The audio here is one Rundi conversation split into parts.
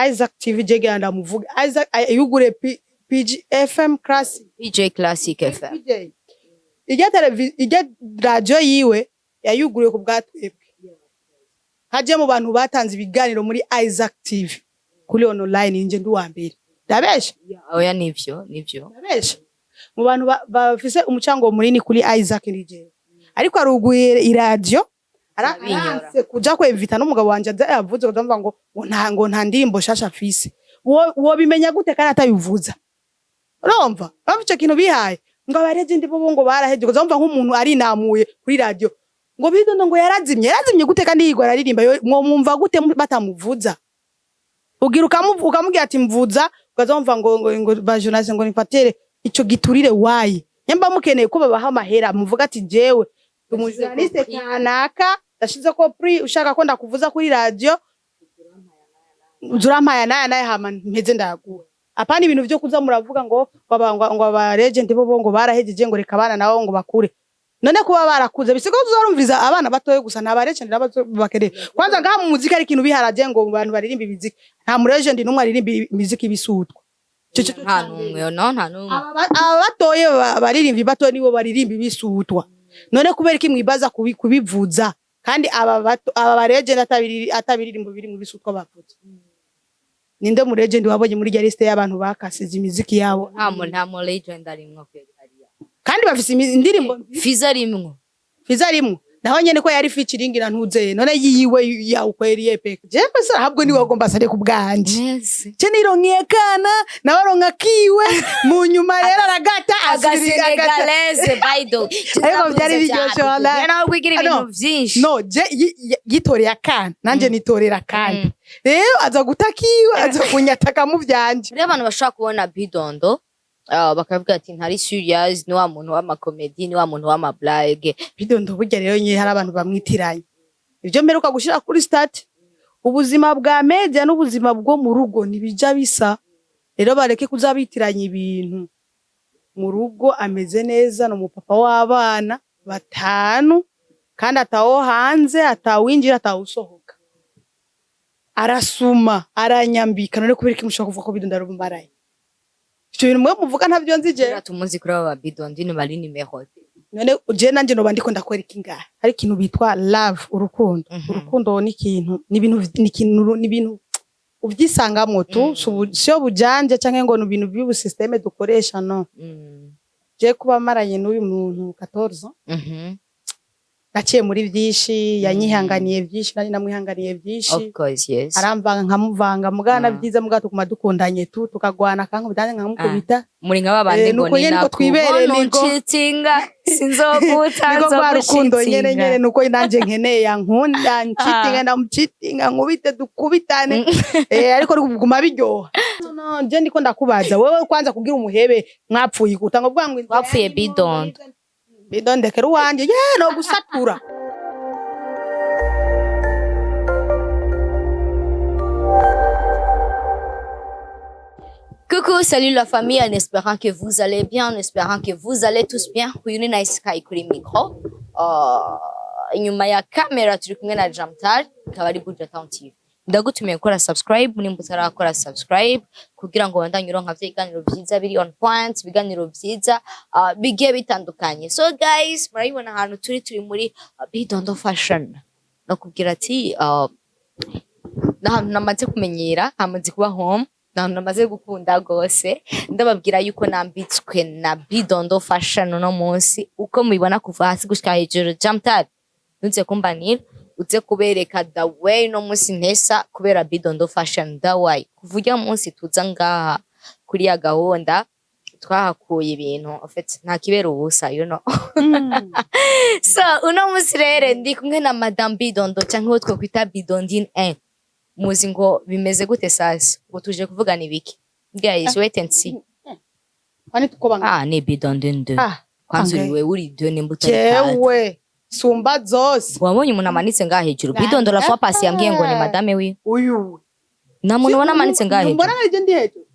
Isaac TV jege ndamuvuga Isaac yugure PG FM Classic PJ Classic FM ijya radio yiwe yayuguriye ku bwatwebwe haje mu bantu batanze ibiganiro muri Isaac TV kuri online nje nduwa mbere ndabesha oya nivyo ndabesha mu bantu bafise umucango munini kuri Isaac nije ariko aruguye iradio arabinyora kuja kwevita n'umugabo wanje yavuze ndumva ngo nta ndimbo shasha afise wo bimenya gute kandi atabivuza urumva bavuze kintu bihaye ngo abareje ndibo ngo baraheje kuzumva nk'umuntu ari namuye kuri radio ngo bidondo ngo yarazimye gute kandi yigwa aririmba mwo mwumva gute batamuvuza ugira ukamubwira ati mvuza ukazumva ngo ba journaliste ngo nipatere ico giturire wayi nyamba mukeneye ko babaha amahera muvuga ati jewe umujournaliste kanaka dashize ko pri ushaka ko ndakuvuza kuri radio urampaya naye hama mpeze ndaguha apana ibintu byo kuza muravuga ngo aba legend bo ngo barahejeje ngo reka abana nawo ngo bakure none kuba barakuze bisiko uzarumviza abana batoye gusa naba legend bakere kwanza ngaha mu muziki ari kintu biharaje ngo abantu baririmba ibiziki nta mu legend numwe aririmba imiziki bisutwa nta numwe abatoye baririmba batoye nibo baririmba bisutwa none kubera iki mwibaza kubivuza kandi aba legend atabiririmbo biri mu bisutwa bavuze ninde mu legend wabonye muri liste y'abantu bakasize imiziki yabo nta mu legend arimwo kwegariya kandi bafise indirimbo Fiza arimwo naho nyene ko yari featuring na ntuze none yiwe ya ukweriye peke je pesa habwo ni wagomba sare ku bwanje je nironkiye kana nabaronka kiwe mu nyuma rero aragata Senegalese baido ariko byari biryoshe wala yana kwigira ibintu vyinshi no je yitoreye akana nanje nitorera kandi rero aza gutakiwe aza kunyataka mu vyanje rero abantu bashaka kubona Bidondo bakavuga ati ntari serious ni wa muntu w'amakomedi ni wa muntu w'amablage Bidondo burya rero nye hari abantu bamwitiranye ivyo mperuka gushira kuri stat ubuzima bwa media n'ubuzima bwo mu rugo nibija bisa rero bareke kuzabitiranya ibintu mu rugo ameze neza no mupapa w'abana batanu kandi atawo hanze atawinjira atawusohoka arasuma aranyambika none kubera iki mushaka kuvuga ko Bidondo arumaraye icyo bintu mwe muvuga ntavyo nzije tumuzi kuri aba Bidondo ni bari nimero none uje nanje no bandiko ndakwereka ingahe hari ikintu bitwa love urukundo ni ikintu ni ibintu ubyisangamwo tu sho bujanje canke ngo no bintu by'ubu systeme dukoresha no je kuba maranye n'uyu muntu 14 naciye muri byinshi yanyihanganiye byinshi nari namwihanganiye byinshi of course yes arambanga nkamuvanga mugana byiza mugato kuma dukundanye tu tukagwana kanka bidanye nkamukubita muri nk'ababande ngo ni nako twibere niko cheatinga sinzoguta niko barukundo nyene nuko nanje nkeneye yankunda cheatinga ndamucheatinga nkubite dukubitane ariko kuguma biryoha no je ndiko ndakubaza wewe kwanza kugira umuhebe mwapfuye gutanga bwa ngo wapfuye Bidondo Bidondo kero wanje no gusatura. Coucou, salut la famille, en espérant que vous allez bien, en espérant que vous allez tous bien. Kuyuni na Sky kuri micro. Inyuma ya kamera turi kumwe na Jamtal, kabari Buja Town TV. Ndagutumiye gukora subscribe, nimba utarakora subscribe kugira ngo bandanye uronka ibiganiro byiza biri on point, ibiganiro byiza bigiye bitandukanye. So guys, murayibona ahantu turi muri Bidondo fashion. Nakubwira ati namaze kumenyera, hamaze kuba home, namaze gukunda gose. Ndababwira yuko nambitswe na Bidondo fashion no munsi uko mubibona kuva hasi gushika hejuru. Jamtal, nunze kumbanira uze kubereka the way no munsi ntesa kubera Bidondo fashion the way kuvuga munsi tuza ngaha kuri ya gahunda twahakuye ibintu en fait nta kibera ubusa you know so uno munsi rero ndi kumwe na Madame Bidondo cyangwa twe kwita Bidondine muzi ngo bimeze gute sasa ngo tuje kuvugana ibiki guys wait and see kwani tukobanga ni Bidondine kwanza uriwe uri deux nimbuto jewe sumba zose wabonye umuntu amanitse ngaha hejuru Bidondo la fois passé yambwiye ngo ni madame wi uyu na muntu ubona amanitse ngaha hejuru mbona ari ndi hejuru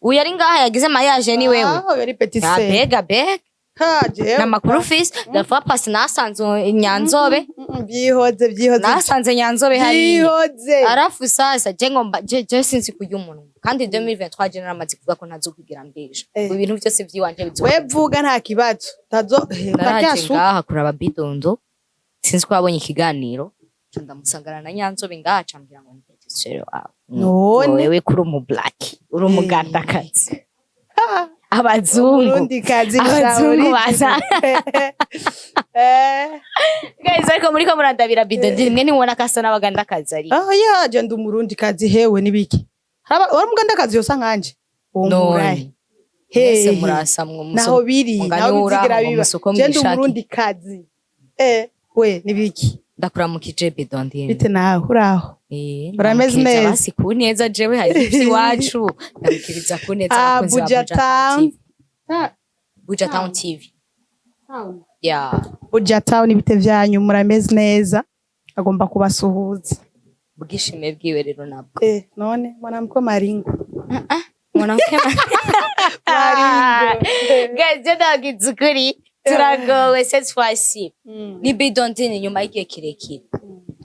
uyu ari ngaha yagize mariage ni wewe yari petit C bega ha jewe namakuru fisi dafa pasi nasanze Nyanzobe byihoze nasanze Nyanzobe hari byihoze arafu sasa je ngomba je sinzi kurya umuntu kandi 2023 je naramaze kuvuga ko ntazokwigira mbesha ibintu byose vyiwanje bizoba wevuga nta kibazo tazo naraje ngaha kuraba bidondo sinzi ko abonye ikiganiro ndamusangana na Nyanzobe ngaca mbira ngo ntegesere none wewe kuri mu black uri umugandakazi abazungu baza guys ariko muri ko murandabira bidondo rimwe nibona kaso n'abagandakazi ari ya je ndumurundi kazi hewe nibiki wari umugandakazi yosa nkanje none hese murasamwe naho biri naho bizigira biba je ndumurundi kazi we nibiki ndakuramukije bidondine bite nawe uraho urameze neza basi ku neza jewe hari ibyi wacu ndabikiriza ku neza Buja Town TV Buja Town bite vyanyu murameze neza agomba kubasuhuza bwishime bwiwe rero nabwo none mwanamko maringo mwanamke maringo guys je ndagizukuri turagowe cette fois-ci ni bidondine nyuma y'igihe kirekire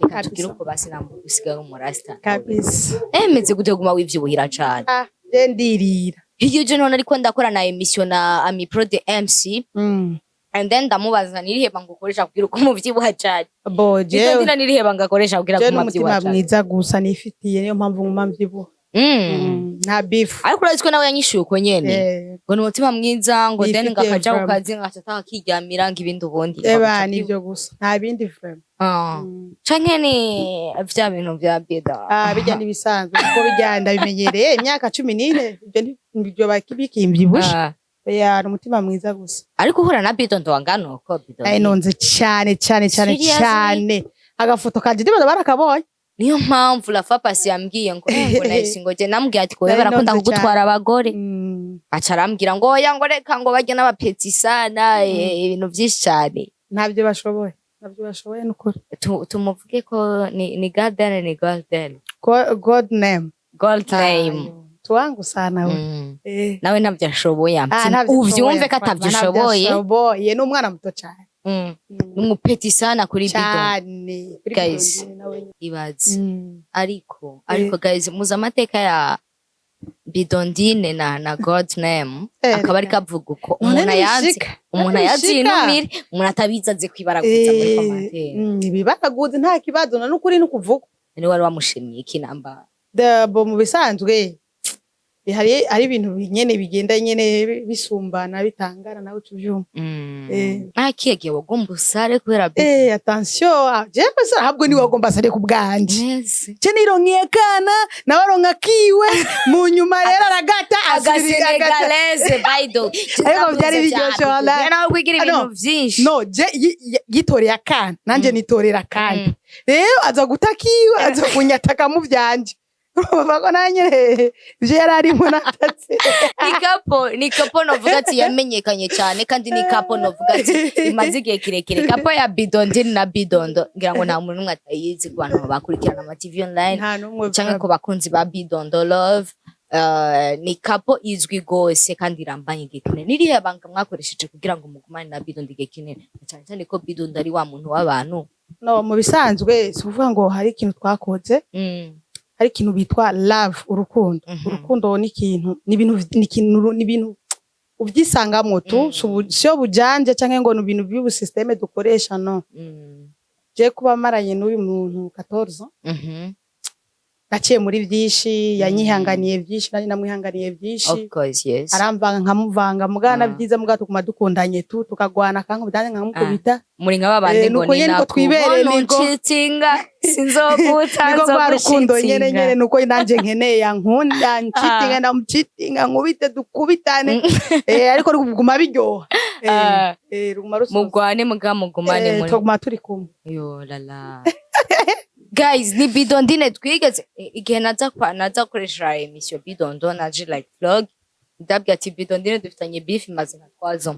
reka tugire uko basi nambo gusiga mu rasta kabisa meze guteguma w'ivyubuhira cyane je ndirira iyo je none ariko ndakora na emission na Ami Pro de MC and then ndamubaza niriheba ngo ukoresha kugira uko muvyibuha cyane boje bidondine niriheba ngakoresha kugira ngo muvyibuha cyane mwiza gusa nifitiye niyo mpamvu nguma mvyibuha nta beef ariko uraziko nawe yanyishuye uko nyene ngo ni umutima mwiza ngo then ngakaja ku kazi ngacata kiryamira ngibindi ubundi nivyo gusa nta bindi frame canke ni vya bintu vya bida bijya nibisanzwe kuko bijyanda bimenyereye imyaka 14 ibyo bakibikimbyibushye ya umutima mwiza gusa ariko uhura na bidondo wangano ko bidondo nonze cyane agafoto kanje ndibaza barakabonye niyo mpamvu la pasi yambwiye ngo nahise ngo je namubwiye ati ko barakunda kugutwara abagore aca arambwira ngo oya ngo reka ngo bajye n'abapeti sana ibintu byinshi cyane ntabyo bashoboye n'ukuri tumuvuge ko ni golden gold name tuwangu sana we nawe ntabyo ashoboye uvyumve ko atabyishoboye n'umwana muto cyane umupeti sana kuri bidondo guys ibaze ariko guys muza amateka ya bidondine na god name akaba ari kavuga uko umuntu ayazi inumire umuntu atabizaze kwibaraguza muri commentaire ibibaraguze nta kibazo na n'ukuri n'ukuvuga ni wari wamushimye iki namba dabo mu bisanzwe hari ibintu nyene bigenda nyene bisumbana bitangana nawe tuvyuma akiyege wagomba usare kubera attention je pesa habwo ni wagomba sare ku bwanje je nironkiye kana nabaronka kiwe mu nyuma rero aragata agasenegalese baido ariko byari biryoshe wala nawe kwigira ibintu vyinshi no je yitoreye akana nanje nitorera kandi rero aza gutakiwe aza kunyataka mu vyanje bako nanye je yararimo natatse ni kapo novuga ati yamenyekanye cyane kandi ni kapo novuga ati imaze igihe kirekire kapo ya bidondine na bidondo ngira ngo nta muntu numwe atayizi ku bantu bakurikirana ama TV online cyangwa ko bakunzi ba bidondo love ni kapo izwi gose kandi irambanye igihe kinini nirihe banga mwakoresheje kugira ngo mugumane na bidondo igihe kinini cyane cyane ko bidondo ari wa muntu w'abantu no mu bisanzwe suvuga ngo hari ikintu twakoze hari ikintu bitwa love urukundo ni ibintu ubyisangamo tu sio bujanje canke ngo ni ibintu by'ubu systeme dukoresha no je kuba maranye n'uyu muntu 14 naciye muri byinshi yanyihanganiye byinshi nari namwihanganiye byinshi of course yes arambanga nkamuvanga mugana byiza mugato kuma dukundanye tu tukagwana kanko bidanye nkamukubita muri nk'ababande ngo ni nako nchitinga sinzobuta niko kwa rukundo nyene nuko nanje nkeneye yankunda nchitinga ndamuchitinga nkubite dukubitane ariko ruguma biryoha ruguma ruso mugwane mugumane muri tuguma turi kumwe yo lala guys ni bidondine twigeze igihe naza koresha emission bidondo naje like vlog ndabya ati bidondine dufitanye beef maze natwazo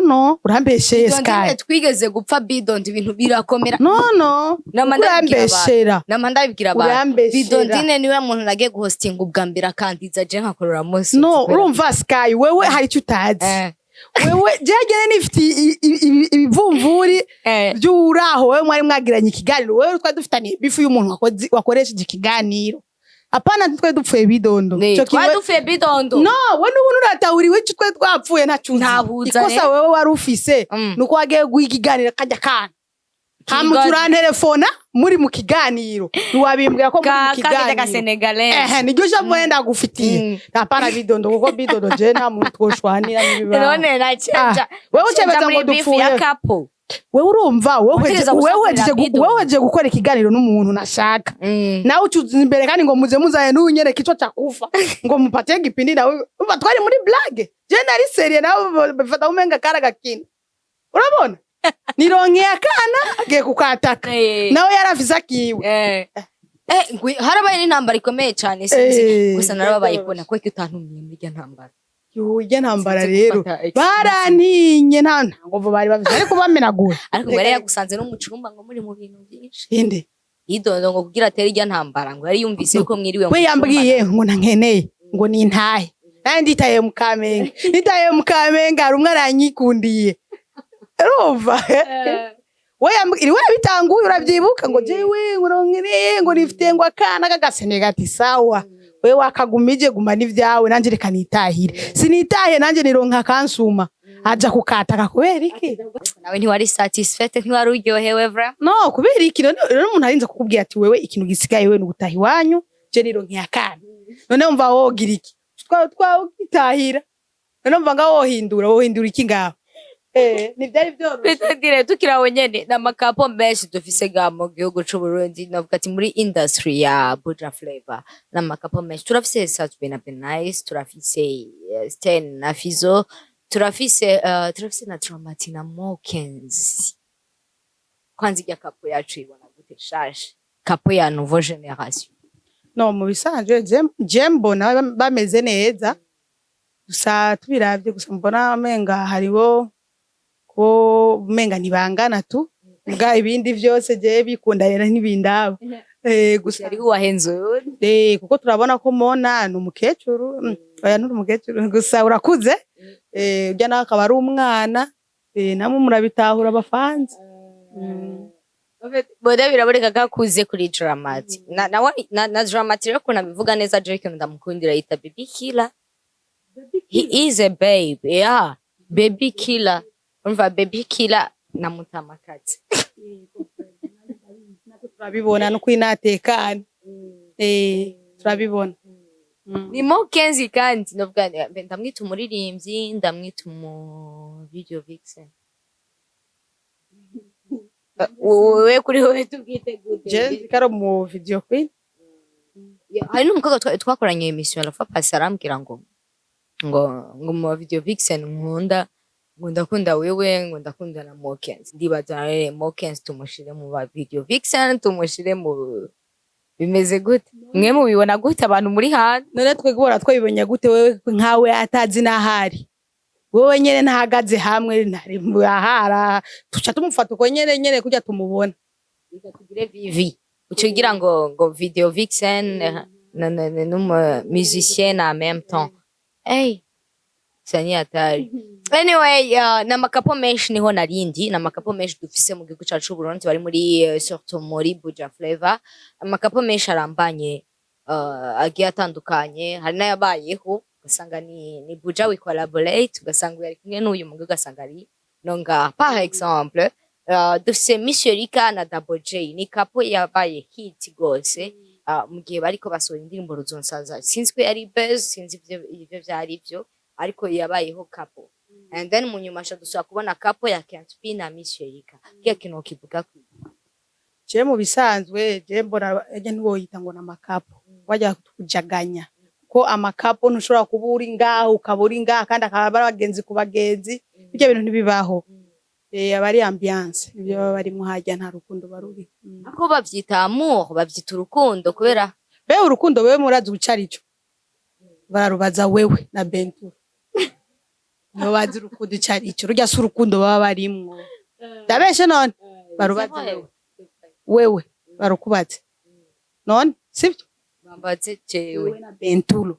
no urambesheye sky twigeze gupfa bidondo ibintu birakomera no urambeshera namandabibwira abantu bidondine niwe muntu nagiye guhostinga ubwa mbere akandiza je nkakorora munsi no urumva sky wewe hari icyo utazi wewe jegere nifite ibivumvuri by'uraho wewe mwari mwagiranye ikiganiro wewe twa dufitaniye bifu y'umuntu wakoresheje ikiganiro apana twe dupfuye bidondo twa dupfuye bidondo no we n'ubuntu uratahuriwe cyo twe twapfuye ntacuzi ikosa wewe wari ufise nuko wagiye guhikiganira kajya kana hamutura telefona muri mu kiganiro ntiwabimbwira ko muri mu kiganiro niryo jambo yenda gufitiye apana bidondo kuko bidondo je nta muntu twoshwanira nibiba none nacenja wewe ucebeza ngo dupfuye wewe urumva wewe je gukora ikiganiro n'umuntu nashaka nawe ucuza imbere kandi ngo muze muzaye n'unyereka ico cakufa ngo mupate igipindi nawe umva twari muri blague je nari serie nawe bafata umenga kara gakina urabona nironke akana agiye kukataka nawe yarafise akiwe harabaye n'intambara ikomeye cyane sinzi gusa narababaye kubona ko utantumiye muri irya ntambara irya ntambara rero barantinye ntabwo bari bafise ariko bamenaguye ariko yari yagusanze no mu cumba ngo muri mu bintu byinshi inde idondo ngo kugira atere irya ntambara ngo yari yumvise ko mwiriwe we yambwiye ngo nankeneye ngo nintahe nandi nditaye mu Kamenge hari umwe aranyikundiye Rova we bitanguye urabyibuka ngo jewe ngurongere ngo nifite ngo akana kagasene gati sawa we wakagumije guma n'ivyawe nanje reka nitahire sinitahe nanje nironka kansuma aja kukataka kubera iki nawe ntiwari satisfied ntiwari uryohewe vra no kubera iki rero umuntu arinze kukubwira ati wewe ikintu gisigaye wewe n'ugutaha iwanyu je nironke akana none umva wogira iki twagitahira none umva nga wohindura iki ngaho nivyari byoroshye tukirawe nyene n'amakapo menshi dufise ga mu gihugu c'u Burundi navuga ati muri industry ya Buja Flavor n'amakapo menshi turafise Satube na Benice turafise Sten na Fizo turafise na Dramati na Mokens kwanza irya kapo yacu ibona gute shashe kapo ya nouveau generation no mu bisanzwe jembo na bameze neza gusa tubiravye gusa mbona amenga hariho ko menga nibangana tu bwa ibindi vyose je bikundanira ntibindaba gusa ari uwahenzo kuko turabona ko mona n'umukecuru oya n'umukecuru gusa urakuze ujya nakaba ari umwana namwe murabitahura abafanzi bode biraboneka gakuze kuri Dramati na Dramati rero ko nabivuga neza Drake ndamukundira yita baby killer he is a babe baby killer umva baby killer na mutamakazi turabibona no kwinatekana turabibona ni Mokenzi kandi novuga ndamwita umuririmbyi ndamwita mu video vixen wewe kuri wewe tubwite gute je karo mu video queen hari n'umukobwa twakoranye emission la fa passer arambwira ngo mu video vixen nkunda ndakunda wewe ngo ndakunda na Mokens ndibaza Mokens tumushire mu ba video vixen tumushire mu bimeze gute mwe mubibona gute abantu muri hano none twegora twibonye gute wewe nkawe atazi nahari wewe nyene ntahagaze hamwe ntari ahara tuca tumufata uko nyene kujya tumubona tugire vivi ucugira ngo video vixen na musicien en même temps sani atari anyway n'amakapo menshi niho narindi n'amakapo menshi dufise mu gihugu cyacu Burundi bari muri surtout muri Buja Flavor amakapo menshi arambanye agiye atandukanye hari n'ayabayeho ugasanga ni Buja we collaborate ugasanga yari kumwe n'uyu mugabo ugasanga ari nonga par exemple dufise Monsieur Rika na Double J ni kapo yabaye hit gose mu gihe bariko basohora indirimbo ruzonsaza sinzwe ari buzz sinzi ivyo vyari byo ariko yabayeho kapo and then munyuma dusaba kubona kapo ya Kentpi na Monsieur Rika kiya kintu kivuga ku je mu bisanzwe je mbona eje ntiwoyita ngo na makapo wajya kujaganya ko amakapo ntushobora kubura ingaho ukabura ingaho kandi akaba bagenzi ku bagenzi ibyo bintu ntibibaho abari ambiance ibyo bari muhajya nta rukundo baruri ako bavyita amour bavyita urukundo kubera urukundo wewe murazi ucarico bararubaza wewe na Bentu no bazi urukundo icarico rujya su urukundo baba barimwo ndabeshe none barubaza wewe barukubaze none sibyo bambaze jewe na Bentu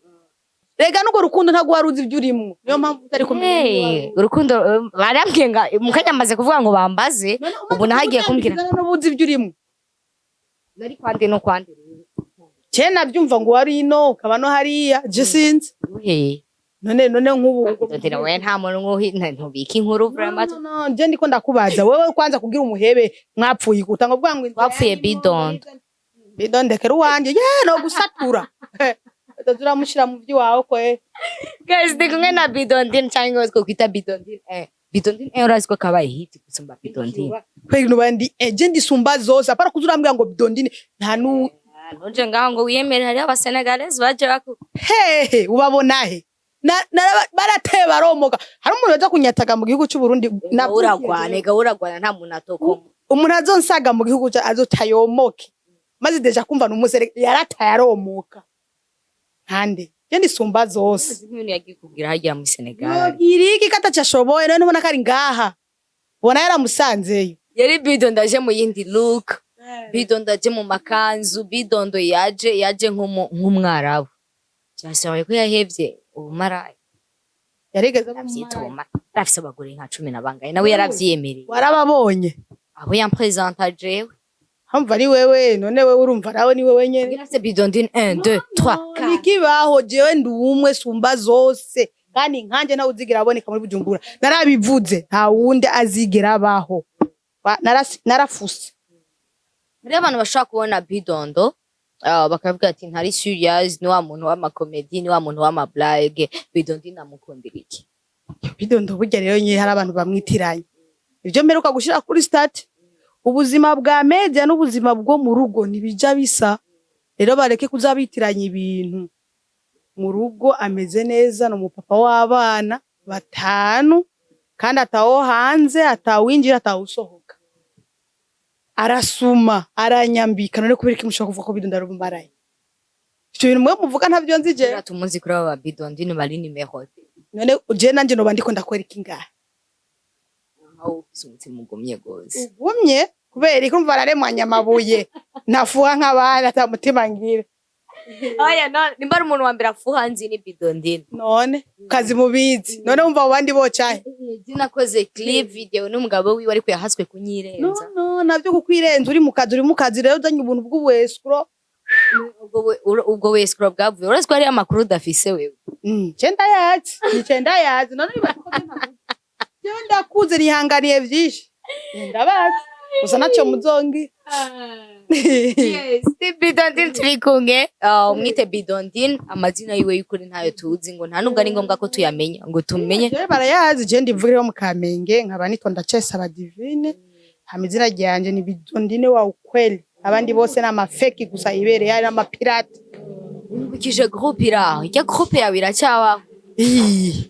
rega nuko rukundo ntago waruzi ibyo urimo niyo mpamvu utari kumenya urukundo barambwiye nga mukanya amaze kuvuga ngo bambaze ubu nahagiye kumbwira n'ubuzi ibyo urimo nari kwande no kwande cyena byumva ngo wari ino ukaba no hariya je sinzi none nk'ubu ndotera we nta muntu ntubika inkuru vraiment no je ndiko ndakubaza wewe kwanza kugira umuhebe mwapfuye utanga kuvuga ngo wapfuye bidonde kera wanje no gusatura turamushira mu byo wawe kwe guys ndi kumwe na bidondine cyangwa ngo kwita bidondine bidondine uraziko kabaye hit gusumba bidondine kweli nubandi je ndisumba zose apara kuzurambwira ngo bidondine nta nuje ngaho ngo wiyemere hari abasenegalese baje bako ubabona he barateye baromoka hari umuntu aza kunyataga mu gihugu cy'u Burundi uragwana nta muntu atokoma umuntu azonsaga mu gihugu azotayomoke maze deja kumva n'umusere yarataye aromoka hande yendi sumba zose nk'umuntu yagiye kugira hajya mu Senegal iriki katacashoboye none ubona kari ngaha bona yaramusanzeyo yari bidondo aje mu yindi look bidondo aje mu makanzu bidondo yaje nk'umwarabu cyashoboye ko yahevye ubumaraye yarigeze avyitoma rafise abagore nka 10 nabangaye nawe yaravyemereye warababonye abo yampresenta jewe hamva ari wewe none wewe urumva nawe ni wewe nyene birase bidondine 1 2 3 nikibaho jewe ndi umwe sumba zose kandi nkanje nawe uzigira aboneka muri Bujumbura narabivuze nta wundi azigera abaho narafuse muri abantu bashaka kubona bidondo bakavuga ati ntari serious ni wa muntu w'amakomedi ni wa muntu w'amablague bidondine namukundira iki bidondo burya rero nye hari abantu bamwitiranye ibyo mperuka gushira kuri stat ubuzima bwa media n'ubuzima bwo mu rugo nibija bisa rero bareke kuzabitiranya ibintu mu rugo ameze neza no mupapa w'abana 5 kandi ataho hanze atawinjira atawusohoka arasuma aranyambika none kubera kimushaka kuvuga ko bidondo arumbaraye icyo bintu mwe muvuga ntavyo nzije tumuzi kuri aba bidondine bari nimero none je nanje no bandiko ndakwereka ingahe aho sumutse mugomye gose ugumye kubera ikumva araremanya amabuye nafuha nk'abana atamutima ngira aya none nimba umuntu wa mbere afuha nzi ni bidondine none kazi mubizi none umva abandi bocaye dinakoze clip video n'umugabo wiwe ariko yahaswe kunyirenza no navyo kukwirenza uri mu kazi rero uzanye ubuntu bw'uwescro ubwo wescro bwavuye uraziko ari amakuru dafise wewe cenda yazi none ndakuze nihanganiye vyinshi ndabazi gusa naco muzongi yes bidondine turi kumwe umwite bidondine amazina yiwe y'ukuri ntayo tuzi ngo nta nubwo ari ngombwa ko tuyamenya ngo tumenye barayazi je ndivugire mu Kamenge nkaba nitwa Ndacesa Badivine amazina ryanje ni bidondine wa ukweli abandi bose na mafeki gusa ibereye ari amapirate ubikije groupe iraho ijya groupe yawe iracyabaho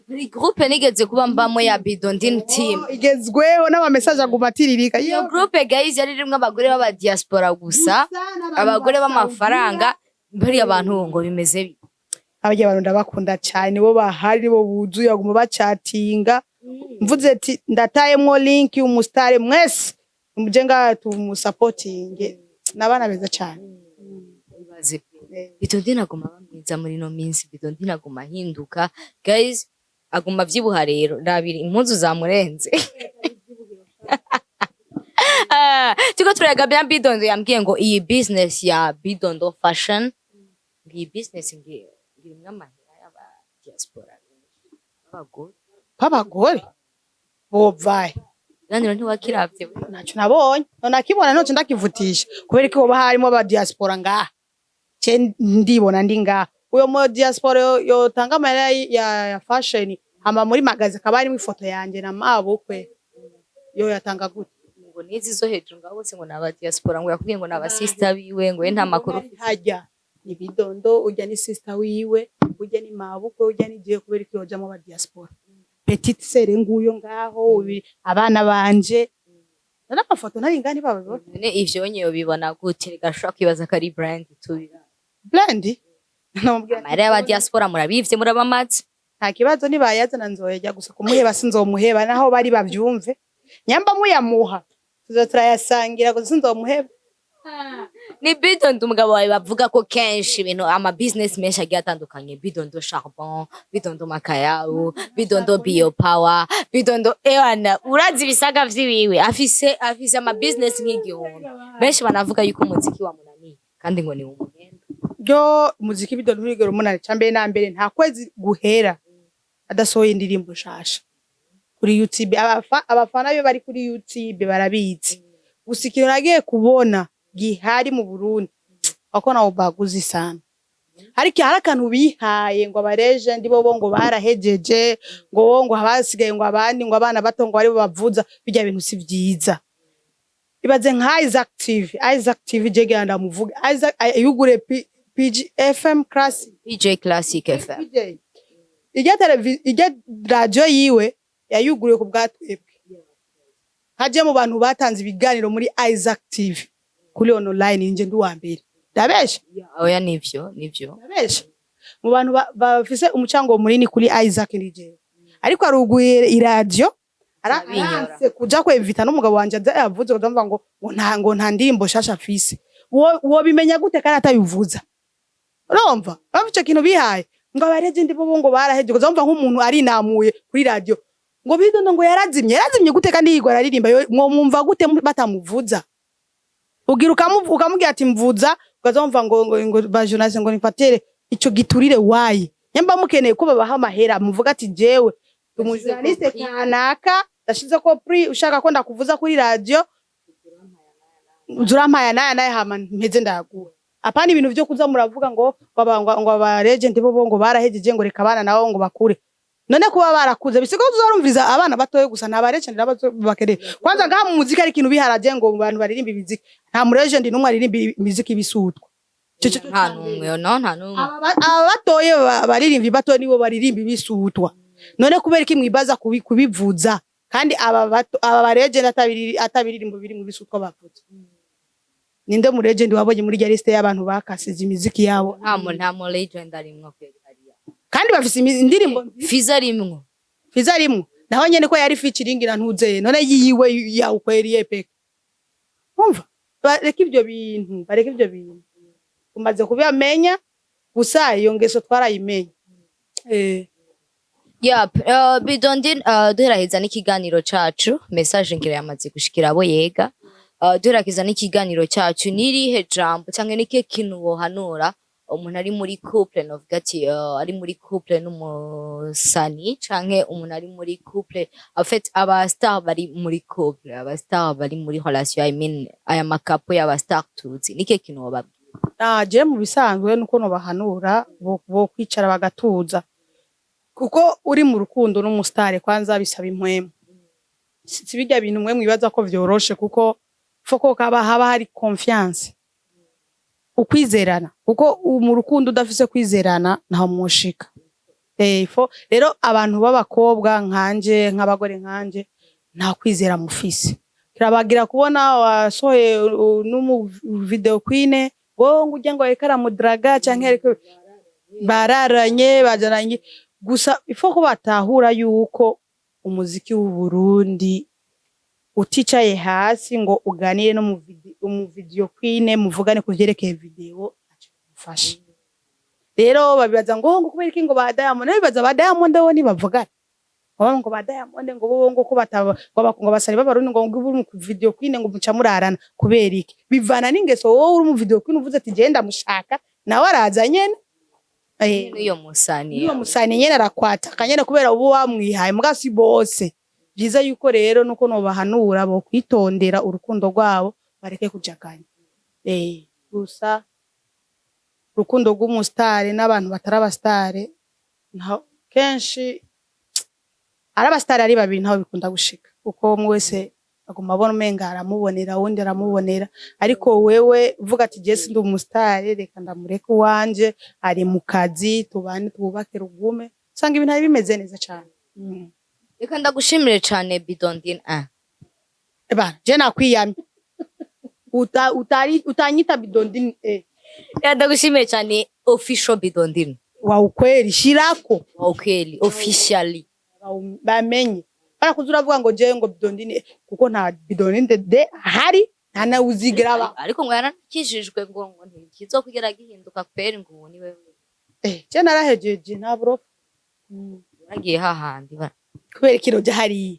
muri groupe nigeze kuba mbamo ya bidondine team igezweho n'ama message agumatiririka iyo groupe guys yari rimwe abagore b'aba diaspora gusa abagore b'amafaranga bari abantu ngo bimeze abajye abantu ndabakunda cyane bo bahari bo buzuye aguma bachatinga mvuze ati ndatayemwo link umustare mwese umujenga tumusupporting nabana beza cyane ibaze bidondine aguma bamwiza muri no minsi bidondine aguma hinduka guys aguma vyibuha rero ndabiri impuzu zamurenze tuko turaga bya bidondo yambwiye ngo iyi business ya bidondo fashion iyi business ngiye amahera y'aba diaspora abagore bovaye ganiro ntiwakiravye naco nabonye none akibona noco ndakivutisha kubera ko baharimo aba diaspora ngaha je ndibona ndi ngaha uyo mo diaspora yo tanga amahera ya fashion hama muri magaze kabari mu ifoto yanje na mabukwe yo yatanga gute ngo nizi zo hejuru ngaho bose ngo naba diaspora ngo yakubwiye ngo naba sister biwe ngo nta makuru hajya ni bidondo ujya ni sister wiwe ujya ni mabukwe ujya ni giye kubera ko yoja mu ba diaspora petite sere nguyo ngaho abana banje nana amafoto nari ngani babibona none ivyo nyeyo bibona gute gashaka kwibaza ko ari brand tubira brand amahera y'aba diaspora murabivye murabamaze nta kibazo nibayazana nzoyajya gusa kumuheba sinzomuheba naho bari bavyumve nyamba muyamuha tuzotrayasangira gusa sinzomuheba ni bidondo umugabo wawe bavuga ko kenshi ibintu ama business menshi agiye atandukanye bidondo charbon bidondo makayabu bidondo biopower bidondo ewana urazi ibisaga vyiwiwe afise ama business nk'igihumbi benshi banavuga yuko umuziki wa munani kandi ngo ni umugendo byo umuziki bidondo ntigero umunani cyambere na mbere nta kwezi guhera adasohoye indirimbo shasha kuri YouTube abafana be bari kuri YouTube barabizi gusikiro nagiye kubona gihari mu Burundi bako na ubaguzi sana hariki harakantu bihaye ngo abareje bo ngo barahejeje ngo habasigaye ngo abandi ngo abana bato ngo bari bavuza bijya bintu si byiza ibaze nka Isaac TV jege ndamuvuga Isaac yugure PG FM Classic PJ Classic FM ijya radio yiwe yayuguriye ku bwatwebwe haje mu bantu batanze ibiganiro muri Isaac TV kuri online nje ndi wa mbere ndabesha oya nivyo ndabesha mu bantu bafise umucango munini kuri Isaac ni jewe ariko aruguye iradio arabinyora kuja kwevita n'umugabo wanje yavuze ndamva ngo nta ndirimbo shasha afise wo bimenya gute kandi atabivuza urumva bavuze kintu bihaye ngo abareje ndibo ngo baraheje kuzamva nk'umuntu ari namuye kuri radio ngo bidondo ngo yarazimye gute kandi yigwa aririmba mwo mumva gute batamuvuza ugira ukamubwira ati mvuza ukazamva ngo ba journaliste ngo nifatere ico giturire wayi nyamba mukeneye ko babaha amahera muvuga ati jewe umujournaliste kanaka dashize ko pri ushaka ko ndakuvuza kuri radio urampaya naye hama mpeze ndaguha apana ibintu byo kuza muravuga ngo aba legend bo ngo barahejeje ngo reka abana nawo ngo bakure none kuba barakuze bisigo uzarumviriza abana batoye gusa naba legend nabazo bakere kwanza ngaha mu muziki ari kintu biharaje ngo abantu baririmba imiziki nta mu legend numwe aririmba imiziki bisutwa nta numwe abatoye baririmba batoye nibo baririmba bisutwa none kubera iki mwibaza kubivuza kandi aba legend atabiririmbo biri mu bisutwa bavuze ninde mu legend wabonye muri liste y'abantu bakasize imiziki yabo nta mu legend arimwo kwegariya kandi bafise indirimbo Fiza rimwe naho nyene ko yari featuring na ntuze none yiwe ya ukweriye peke umva bareke ibyo bintu umaze kubamenya gusa iyo ngeso twarayimenya bidondin duheraheza n'ikiganiro cacu message ngira yamaze gushikira abo yega duherakiza n'ikiganiro cyacu nirihe jambo cyangwa nike kintu wohanura umuntu ari muri couple novuga ati ari muri couple n'umusani canke umuntu ari muri couple en fait aba star bari muri couple aba star bari muri relation I mean aya makapo y'aba star tuzi nike kintu wababwira je mu bisanzwe nuko no bahanura bo kwicara bagatuza kuko uri mu rukundo n'umustare kwanza bisaba impwemu sibijya bintu mwe mwibaza ko vyoroshe kuko foko haba hari confiance ukwizerana kuko mu rukundo udafise kwizerana nta mushika rero abantu b'abakobwa nkanje nk'abagore nkanje nta kwizera mufise kirabagira kubona wasohoye n'umu video queen ngo ujya ngo rekara mudraga canke ariko bararanye bajaranye gusa ifoko batahura yuko umuziki w'u Burundi uticaye hasi ngo uganire no mu video queen muvugane kuvyerekeye video acufasha rero babibaza ngo kubera iki ngo ba Diamond bibaza ba Diamond bo ni bavugana ngo ba Diamond ngo ko bataba ngo basari babarundi ngo mu video queen ngo muca murarana kubera iki bivana n'ingeso wowe uri mu video queen uvuze ati genda mushaka nawe araza nyene iyo musani nyene arakwata kanyene kubera ubu wamwihaye mugasi bose byiza yuko rero nuko no bahanura bo kwitondera urukundo rwabo bareke kujakanya gusa urukundo rw'umustare n'abantu batarabastare nta kenshi arabastare ari babiri ntaho bikunda gushika uko mwese aguma abona umenga aramubonera wundi aramubonera ariko wewe uvuga ati je ndi umustare reka ndamureke wanje ari mu kazi tubane tububake rugume sanga ibintu ari bimeze neza cyane reka ndagushimire cyane bidondin je nakwiyamye utanyita bidondin ndagushimire cyane official bidondin wa ukweli shirako wa ukweli officially bamenye bara kuzura vuga ngo je ngo bidondin kuko nta bidondin de hari ntana uzigira aba ariko ngo yarakijijwe ngo ntikizokugera gihinduka kubera ngo ubu ni wewe je narahejeje nta burofa uragiye hahandi kubera ikiroja hariya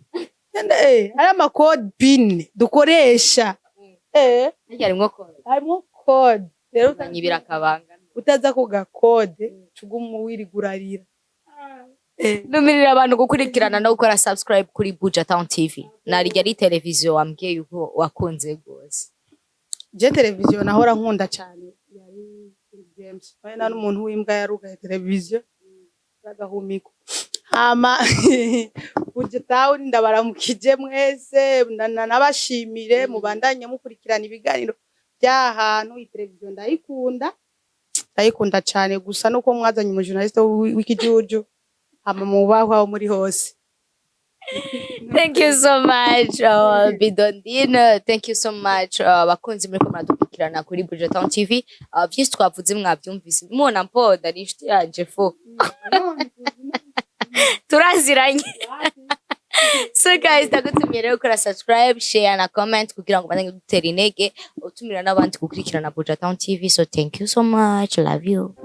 ari amakode pin dukoresha harimwo kode harimo code rero nyibira akabanga utaza ku gakode cuguma wirigurarira numirira abantu gukurikirana no gukora subscribe kuri Buja Town TV narijya ari televiziyo wambwiye yuko wakunze gose je televiziyo nahora nkunda cyane yari James bana n'umuntu w'imbwa yarugaye televiziyo bagahumiko hama Buja Town ndabaramukije mwese nabashimire mubandanye mukurikirana ibiganiro by'ahantu televiziyo ndayikunda cyane gusa nuko mwazanye umujournaliste w'ikijuju hama mubahwa muri hose. Thank you so much Bidondine, thank you so much bakunzi muri ko muradukurikirana kuri Buja Town TV. Byinshi twavuze mwabyumvise mubona mpoda ari inshuti yanje fo turaziranye. So guys, ndagutumye rero gukora subscribe, share na comment kugira ngo banenge gutera intege utumira n'abandi gukurikirana Buja Town TV. So thank you so much, love you.